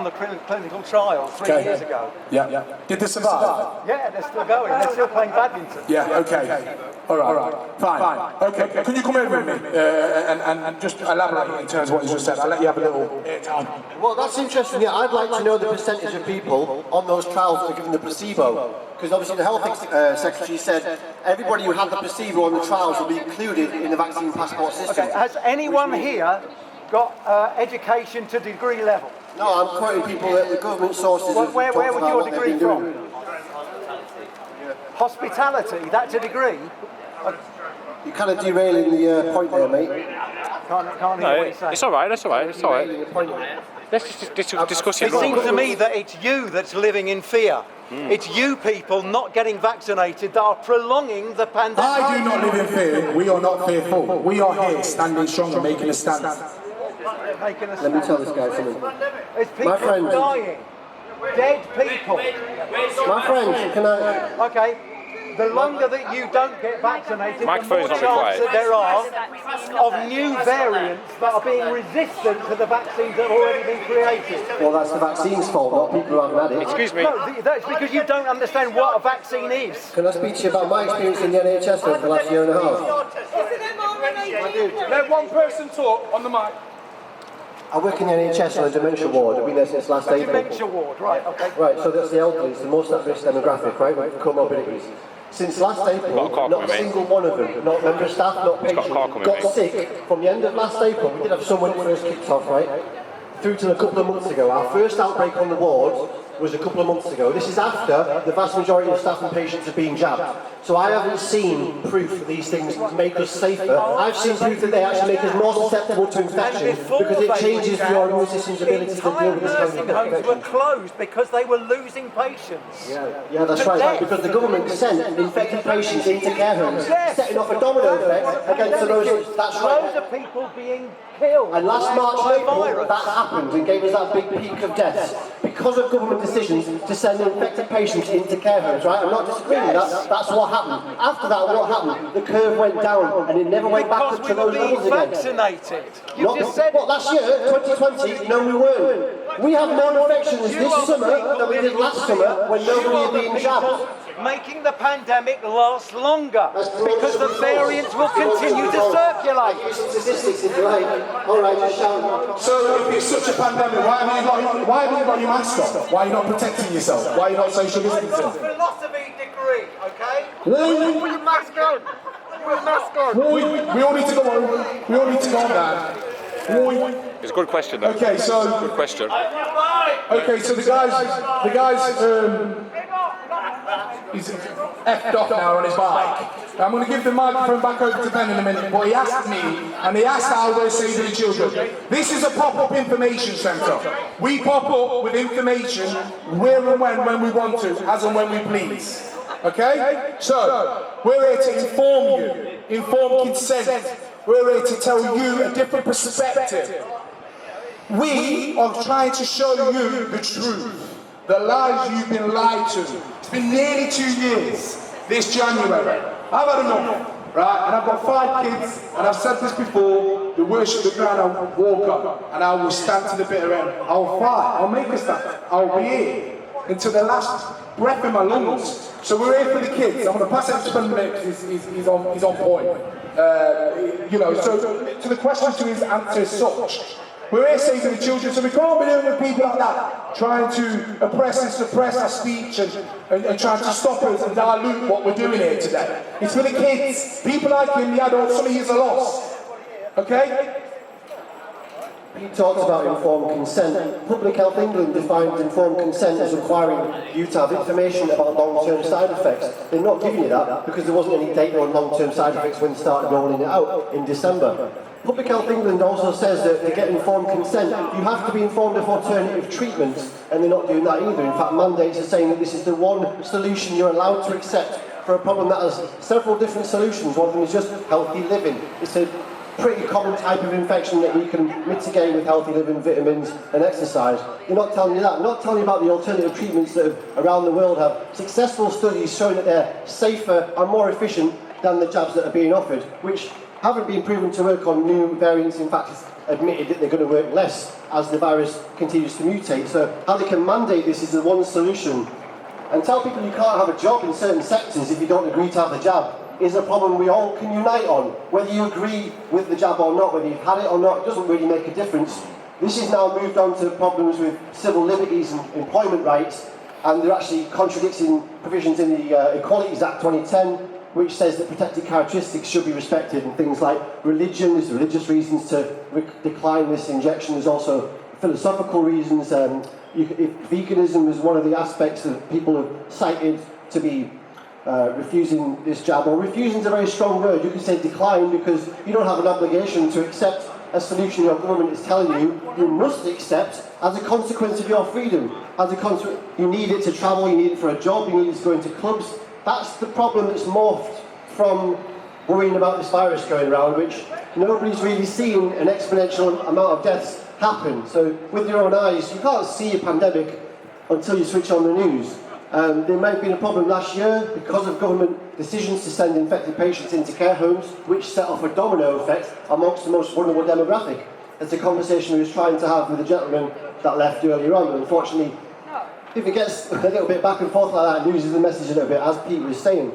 the clinical trial 3 years ago. Yeah. Did they survive? Yeah, they're still going. They're still playing badminton. Yeah, okay. All right. Fine. Okay, can you come over with me and just elaborate in terms of what you just said? I'll let you have a little time. Well, that's interesting. Yeah, I'd like to know the percentage of people on those trials that are given the placebo. Because obviously the health secretary said everybody who had the placebo on the trials will be included in the vaccine passport system. Okay, has anyone here got education to degree level? No, I'm quoting people that the government sources have Where talked was about your what degree they've been from? doing. Hospitality, that's a degree? You're kind of derailing the point there, mate. Can't hear what he's saying. It's all right. Let's just discuss it. It seems to me that it's you that's living in fear. It's you people not getting vaccinated that are prolonging the pandemic. I do not live in fear. We are not fearful. We are here standing strong and making a stand. Let me tell this guy something. There's people dying. Dead people. My friend, can I... Okay. The longer that you don't get vaccinated, the more chance that there are of new variants that are being resistant to the vaccines that have already been created. Well, that's the vaccine's fault, not people who haven't had it. Excuse me. No, that's because you don't understand what a vaccine is. Can I speak to you about my experience in the NHS over the last year and a half? Let one person talk on the mic. I work in the NHS on a dementia ward. I've been there since last April. Dementia ward, right, okay. Right, so that's the elderly, it's the most at-risk demographic, right, with comorbidities. Since last April, not a single one of them, not member of staff, not patients, got sick. From the end of last April, we did have someone who first kicked off, right, through to a couple of months ago. Our first outbreak on the ward was a couple of months ago. This is after the vast majority of staff and patients are being jabbed. So I haven't seen proof that these things make us safer. I've seen proof that they actually make us more susceptible to infection because it changes your immune system's ability to deal with this kind of nursing homes infection. were closed because they were losing patients. Yeah, that's right. Because the government sent infected patients into care homes, setting off a domino effect against those. That's right. Loads of people being killed. And last March by and April, virus. that happened and gave us that big peak of deaths because of government decisions to send infected patients into care homes, right? I'm not disagreeing with that. That's what happened. After that, what happened? The curve went down and it never went back up to those levels again. Vaccinated. You just said what, last year, 2020? No, we weren't. We have more infections this summer than we did last summer when nobody had been jabbed. Making the pandemic last longer because the variants will continue to circulate. Statistics, if you like. All right, just shout. So if it's such a pandemic, why haven't you got your mask on? Why are you not protecting yourself? Why are you not social distancing? I've got a philosophy degree, okay? Put your mask on. We all need to go on. We all need to go on, Dad. It's a good question, though. Okay, so good question. Okay, so the guy's he's effed off now on his bike. I'm going to give the microphone back over to Ben in a minute, but he asked me, and he asked how they're saving the children. This is a pop-up information centre. We pop up with information where and when we want to, as and when we please. Okay? So, we're here to inform you, inform consent. We're here to tell you a different perspective. We are trying to show you the truth, the lies you've been lied to. It's been nearly 2 years this January. I've had enough, right? And I've got 5 kids, and I've said this before, the worship the ground I walk on, and I will stand to the bitter end. I will fight, I'll make a stand, I'll be here until the last breath in my lungs. So we're here for the kids. I'm going to pass it to Ben because he's on point. So the question to his answer is such. We're here saving the children, so we can't be doing with people like that, trying to oppress and suppress our speech and trying to stop us and dilute what we're doing here today. It's for the kids. People like him, the adults, some of you are lost. Okay? He talks about informed consent. Public Health England defines informed consent as requiring you to have information about long-term side effects. They're not giving you that because there wasn't any data on long-term side effects when they started rolling it out in December. Public Health England also says that to get informed consent, you have to be informed of alternative treatments, and they're not doing that either. In fact, mandates are saying that this is the one solution you're allowed to accept for a problem that has several different solutions. One of them is just healthy living. It's a pretty common type of infection that we can mitigate with healthy living, vitamins and exercise. They're not telling you that. They're not telling you about the alternative treatments that around the world have successful studies showing that they're safer and more efficient than the jabs that are being offered, which haven't been proven to work on new variants. In fact, it's admitted that they're going to work less as the virus continues to mutate. So how they can mandate this is the one solution. And tell people you can't have a job in certain sectors if you don't agree to have the jab is a problem we all can unite on. Whether you agree with the jab or not, whether you've had it or not, it doesn't really make a difference. This is now moved on to problems with civil liberties and employment rights, and they're actually contradicting provisions in the Equalities Act 2010, which says that protected characteristics should be respected, and things like religion, there's religious reasons to decline this injection, there's also philosophical reasons. If veganism is one of the aspects that people have cited to be refusing this jab, or refusing is a very strong word, you can say decline, because you don't have an obligation to accept a solution your government is telling you must accept as a consequence of your freedom. As a consequence, you need it to travel, you need it for a job, you need it to go into clubs. That's the problem that's morphed from worrying about this virus going around, which nobody's really seen an exponential amount of deaths happen. So with your own eyes, you can't see a pandemic until you switch on the news. There may have been a problem last year because of government decisions to send infected patients into care homes, which set off a domino effect amongst the most vulnerable demographic. It's a conversation we was trying to have with the gentleman that left earlier on, but unfortunately, if it gets a little bit back and forth like that, it loses the message a little bit, as Pete was saying.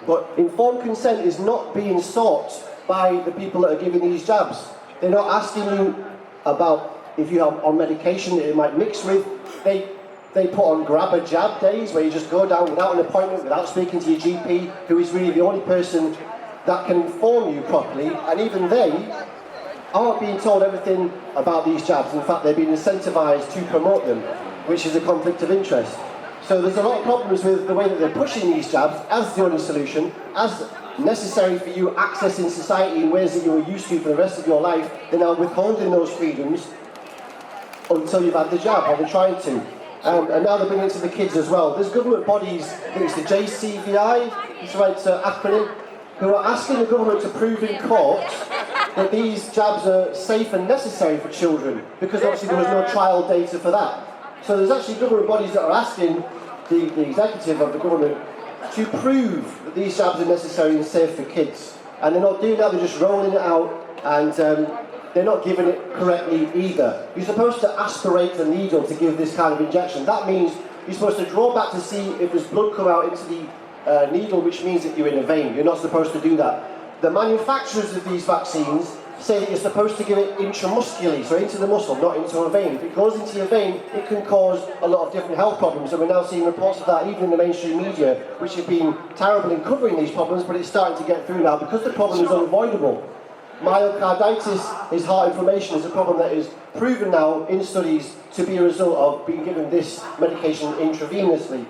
But informed consent is not being sought by the people that are giving these jabs. They're not asking you about if you are on medication that it might mix with. They put on grab a jab days where you just go down without an appointment, without speaking to your GP, who is really the only person that can inform you properly, and even they aren't being told everything about these jabs. In fact, they're being incentivised to promote them, which is a conflict of interest. So there's a lot of problems with the way that they're pushing these jabs as the only solution, as necessary for you accessing society in ways that you were used to for the rest of your life. They're now withholding those freedoms until you've had the jab, or they're trying to. And now they're bringing it to the kids as well. There's government bodies, I think it's the JCVI, it's the right acronym, who are asking the government to prove in court that these jabs are safe and necessary for children, because obviously there was no trial data for that. So there's actually government bodies that are asking the executive of the government to prove that these jabs are necessary and safe for kids. And they're not doing that, they're just rolling it out, and they're not giving it correctly either. You're supposed to aspirate the needle to give this kind of injection. That means you're supposed to draw back to see if there's blood come out into the needle, which means that you're in a vein. You're not supposed to do that. The manufacturers of these vaccines say that you're supposed to give it intramuscularly, so into the muscle, not into a vein. If it goes into your vein, it can cause a lot of different health problems, and we're now seeing reports of that even in the mainstream media, which have been terrible in covering these problems, but it's starting to get through now because the problem is unavoidable. Myocarditis is heart inflammation, is a problem that is proven now in studies to be a result of being given this medication intravenously.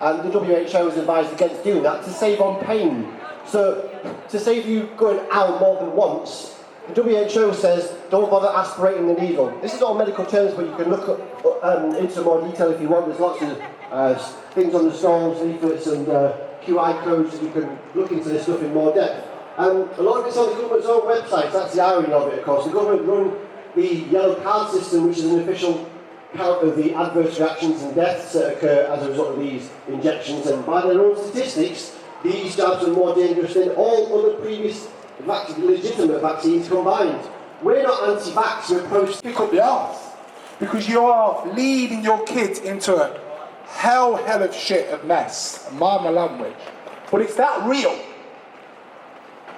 And the WHO has advised against doing that to save on pain. So, to save you going out more than once, the WHO says don't bother aspirating the needle. This is all medical terms, but you can look into more detail if you want. There's lots of things on the stalls, leaflets and QI codes that you can look into this stuff in more depth. A lot of it's on the government's own website. That's the irony of it, of course. The government run the yellow card system, which is an official count of the adverse reactions and deaths that occur as a result of these injections. And by their own statistics, these jabs are more dangerous than all other previous legitimate vaccines combined. We're not anti-vax, we're Pick up the arse, because you are leading your kids into a hell of shit of mess. Mind my language. But it's that real.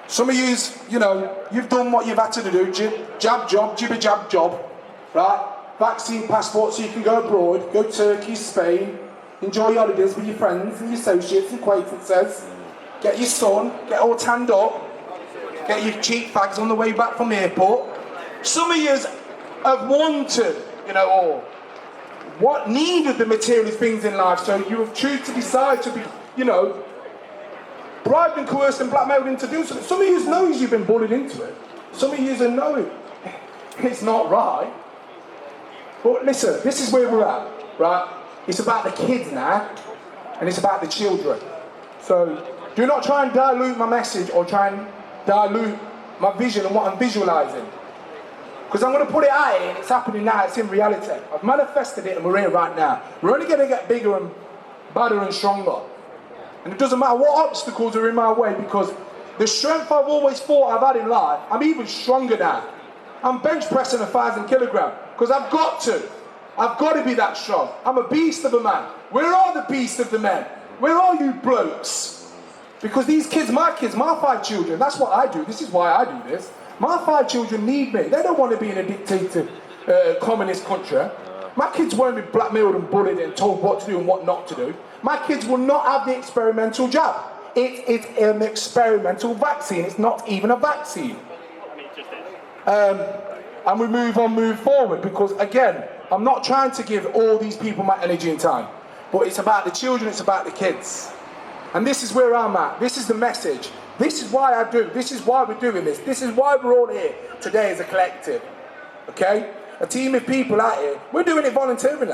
Some of yous, you've done what you've had to do, jab job, jibby jab job, right? Vaccine passport so you can go abroad, go Turkey, Spain, enjoy your holidays with your friends and your associates and acquaintances, get your son, get all tanned up, get your cheap fags on the way back from the airport. Some of yous have wanted, or what needed the materialist things in life, so you have chosen to decide to be, bribed and coerced and blackmailed into doing something. Some of you know you've been bullied into it. Some of you know it's not right. But listen, this is where we're at, right? It's about the kids now, and it's about the children. So do not try and dilute my message or try and dilute my vision and what I'm visualising. Because I'm going to put it out here, and it's happening now, it's in reality. I've manifested it and we're here right now. We're only going to get bigger and badder and stronger. And it doesn't matter what obstacles are in my way, because The strength I've always thought I've had in life, I'm even stronger now. I'm bench pressing 1,000 kilograms because I've got to. I've got to be that strong. I'm a beast of a man. Where are the beasts of the men? Where are you blokes? Because these kids, my 5 children, that's what I do. This is why I do this. My 5 children need me. They don't want to be in a dictator, communist country. My kids won't be blackmailed and bullied and told what to do and what not to do. My kids will not have the experimental jab. It's an experimental vaccine. It's not even a vaccine. And we move forward because, again, I'm not trying to give all these people my energy and time, but it's about the children, it's about the kids. And this is where I'm at. This is the message. This is why I do. This is why we're doing this. This is why we're all here today as a collective. Okay? A team of people out here. We're doing it voluntarily.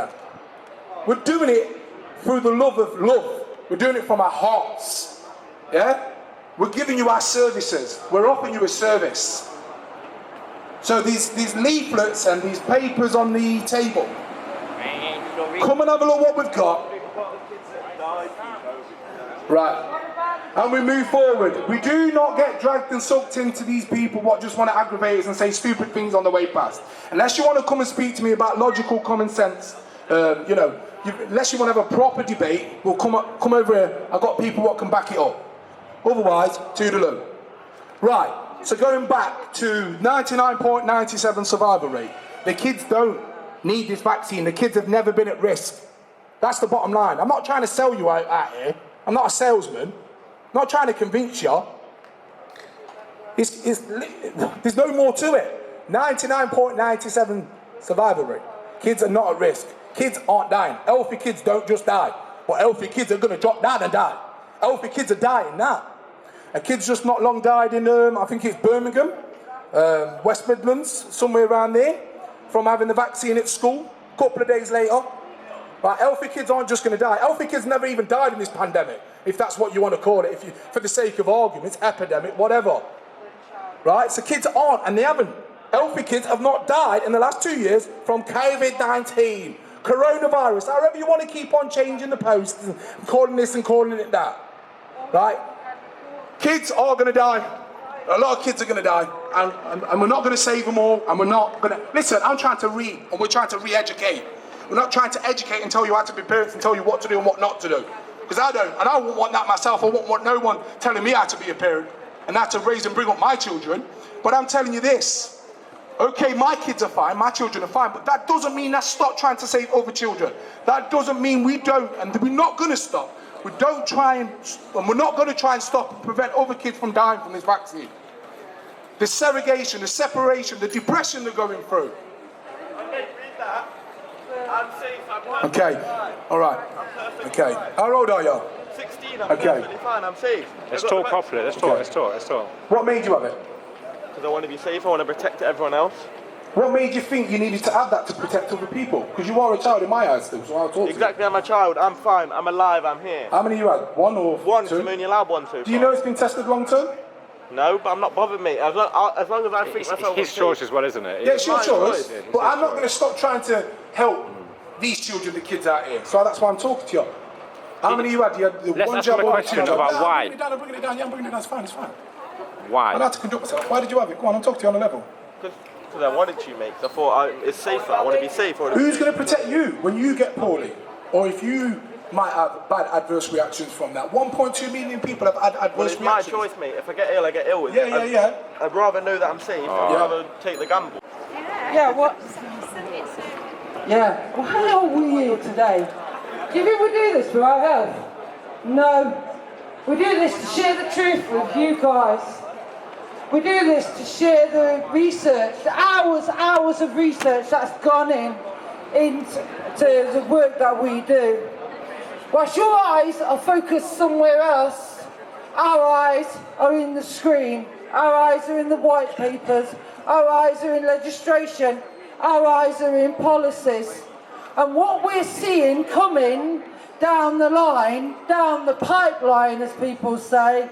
We're doing it through the love of love. We're doing it from our hearts. Yeah? We're giving you our services. We're offering you a service. So these leaflets and these papers on the table. Come and have a look what we've got. Right. And we move forward. We do not get dragged and sucked into these people what just want to aggravate us and say stupid things on the way past. Unless you want to come and speak to me about logical common sense, unless you want to have a proper debate, we'll come over here. I've got people what can back it up. Otherwise, toodaloo. Right. So going back to 99.97 survival rate, the kids don't need this vaccine. The kids have never been at risk. That's the bottom line. I'm not trying to sell you out here. I'm not a salesman. I'm not trying to convince you. There's no more to it. 99.97 survival rate. Kids are not at risk. Kids aren't dying. Healthy kids don't just die. But healthy kids are going to drop down and die. Healthy kids are dying now. A kid's just not long died in, I think it's Birmingham, West Midlands, somewhere around there, from having the vaccine at school, a couple of days later. Right, healthy kids aren't just going to die. Healthy kids never even died in this pandemic, if that's what you want to call it, for the sake of arguments, epidemic, whatever. Right, so kids aren't, and they haven't. Healthy kids have not died in the last 2 years from COVID-19, coronavirus, however you want to keep on changing the posts and calling this and calling it that. Right? Kids are going to die. A lot of kids are going to die. And we're not going to save them all. And we're not going to... Listen, I'm trying to read. And we're trying to re-educate. We're not trying to educate and tell you how to be parents and tell you what to do and what not to do. Because I don't. And I won't want that myself. I won't want no one telling me how to be a parent and how to raise and bring up my children. But I'm telling you this. Okay, my kids are fine. My children are fine. But that doesn't mean let's stop trying to save other children. That doesn't mean we don't. And we're not going to stop. We don't try and we're not going to try and stop and prevent other kids from dying from this vaccine. The segregation, the separation, the depression they're going through. Okay, read that. I'm safe, I'm perfect. Okay, all right. Okay, how old are you? 16, I'm perfectly fine, I'm safe. Let's talk properly, let's talk. What made you have it? Because I want to be safe, I want to protect everyone else. What made you think you needed to have that to protect other people? Because you are a child in my eyes still, so I'll talk to you. Exactly, I'm a child, I'm fine, I'm alive, I'm here. How many you had? One or One, two? I'm only allowed one so Do you know it's been tested long term? No, but I'm not bothered, mate. As long as I think myself... It's his choice as well, isn't it? Yeah, it's your choice, choice. but I'm not going to stop trying to help these children, the kids out here. So that's why I'm talking to you. How many you had? You had the Let's one ask jab him a or question two jab? about No, why. I'm bringing it down. Yeah, I'm bringing it down. It's fine, it's fine. Why? I know how to conduct myself. Why did you have it? Go on, I'm talking to you on a level. Because I wanted to, mate. Because I thought it's safer. I want to be safe. Who's going to protect you when you get poorly? Or if you might have bad adverse reactions from that? 1.2 million people have had adverse reactions. Well, it's my choice, mate. If I get ill, I get ill. Yeah. I'd rather know that I'm safe. I'd rather take the gamble. Yeah, what? Yeah, why are we here today? Do you think we do this for our health? No. We do this to share the truth with you guys. We do this to share the research, the hours of research that's gone into the work that we do. Whilst your eyes are focused somewhere else, our eyes are in the screen, our eyes are in the white papers, our eyes are in legislation, our eyes are in policies. And what we're seeing coming down the line, down the pipeline as people say,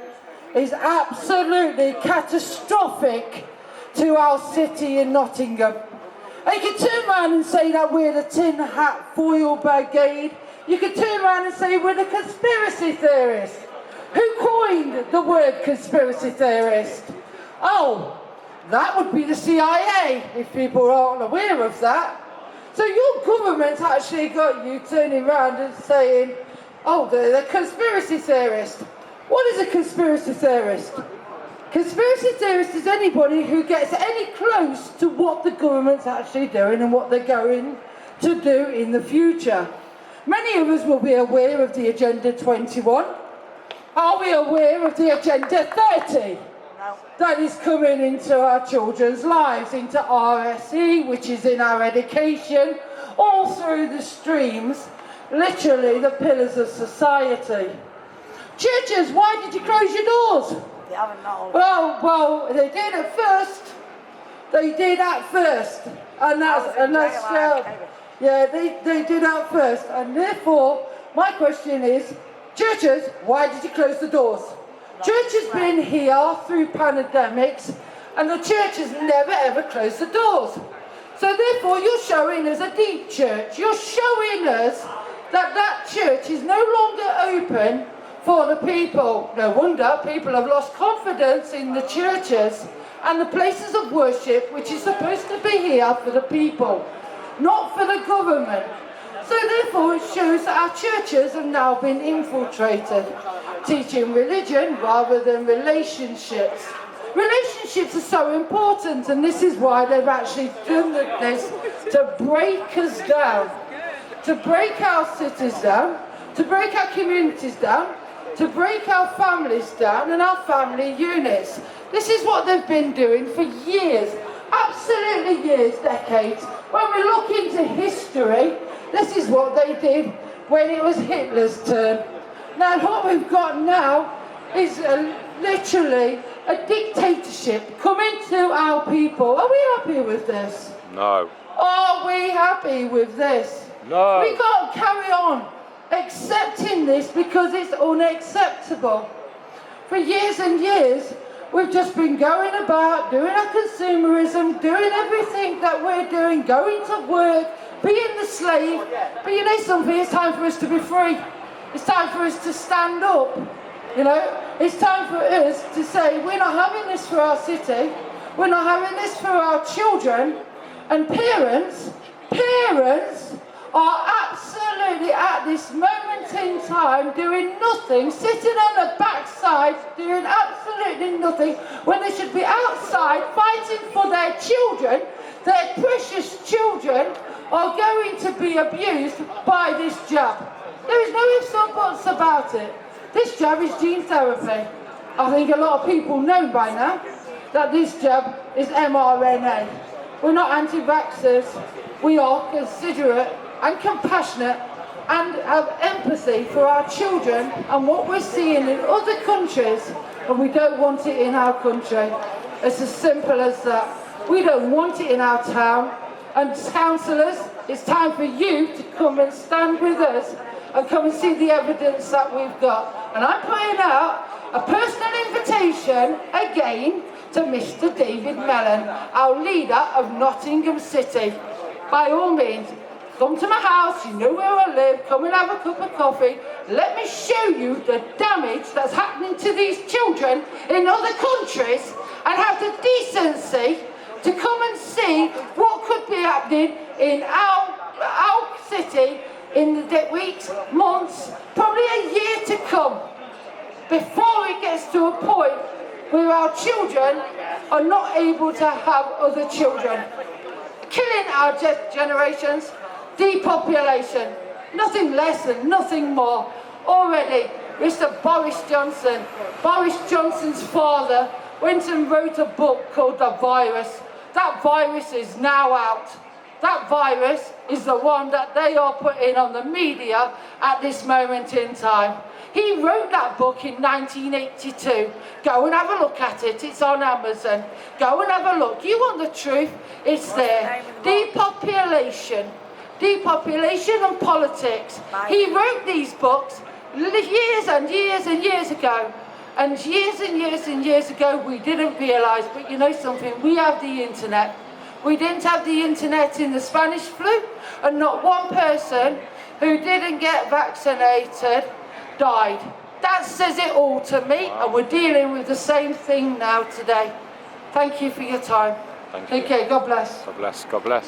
is absolutely catastrophic to our city in Nottingham. And you can turn around and say that we're the tin hat foil brigade. You can turn around and say we're the conspiracy theorists. Who coined the word conspiracy theorist? Oh, that would be the CIA, if people aren't aware of that. So your government actually got you turning around and saying, oh, they're a conspiracy theorist. What is a conspiracy theorist? Conspiracy theorist is anybody who gets any close to what the government's actually doing and what they're going to do in the future. Many of us will be aware of the Agenda 21. Are we aware of the Agenda 30? That is coming into our children's lives, into RSE, which is in our education, all through the streams, literally the pillars of society. Churches, why did you close your doors? They haven't now. Well, they did at first. They did at first. And that's yeah, they did at first. And therefore, my question is, churches, why did you close the doors? Church has been here through pandemics, and the church has never ever closed the doors. So therefore, you're showing us a deep church. You're showing us that that church is no longer open for the people. No wonder people have lost confidence in the churches and the places of worship, which is supposed to be here for the people, not for the government. So therefore, it shows that our churches have now been infiltrated, teaching religion rather than relationships. Relationships are so important, and this is why they've actually done this, to break us down, to break our cities down, to break our communities down, to break our families down and our family units. This is what they've been doing for years, absolutely years, decades. When we look into history, this is what they did when it was Hitler's turn. Now what we've got now is literally a dictatorship coming to our people. Are we happy with this? No. Are we happy with this? No. We can't carry on accepting this because it's unacceptable. For years and years, we've just been going about doing our consumerism, doing everything that we're doing, going to work, being the slave. But you know something, it's time for us to be free. It's time for us to stand up. You know, it's time for us to say, we're not having this for our city, we're not having this for our children. And parents are absolutely at this moment in time doing nothing, sitting on the backside, doing absolutely nothing, when they should be outside fighting for their children. Their precious children are going to be abused by this jab. There is no ifs or buts about it. This jab is gene therapy. I think a lot of people know by now that this jab is mRNA. We're not anti-vaxxers. We are considerate and compassionate and have empathy for our children and what we're seeing in other countries, and we don't want it in our country. It's as simple as that. We don't want it in our town. And councillors, it's time for you to come and stand with us and come and see the evidence that we've got. And I'm putting out a personal invitation again to Mr. David Mellon, our leader of Nottingham City. By all means, come to my house, you know where I live, come and have a cup of coffee. Let me show you the damage that's happening to these children in other countries, and have the decency to come and see what could be happening in our city in the weeks, months, probably a year to come, before it gets to a point where our children are not able to have other children. Killing our generations, depopulation, nothing less and nothing more. Already, Mr. Boris Johnson's father, went and wrote a book called The Virus. That virus is now out. That virus is the one that they are putting on the media at this moment in time. He wrote that book in 1982. Go and have a look at it. It's on Amazon. Go and have a look. You want the truth? It's there. Depopulation. Depopulation and politics. He wrote these books years and years and years ago. And years and years and years ago, we didn't realise, but you know something, we have the internet. We didn't have the internet in the Spanish flu, and not one person who didn't get vaccinated died. that says it all to me, and we're dealing with the same thing now today. Thank you for your time. Thank you. Take care, God bless. God bless. God bless.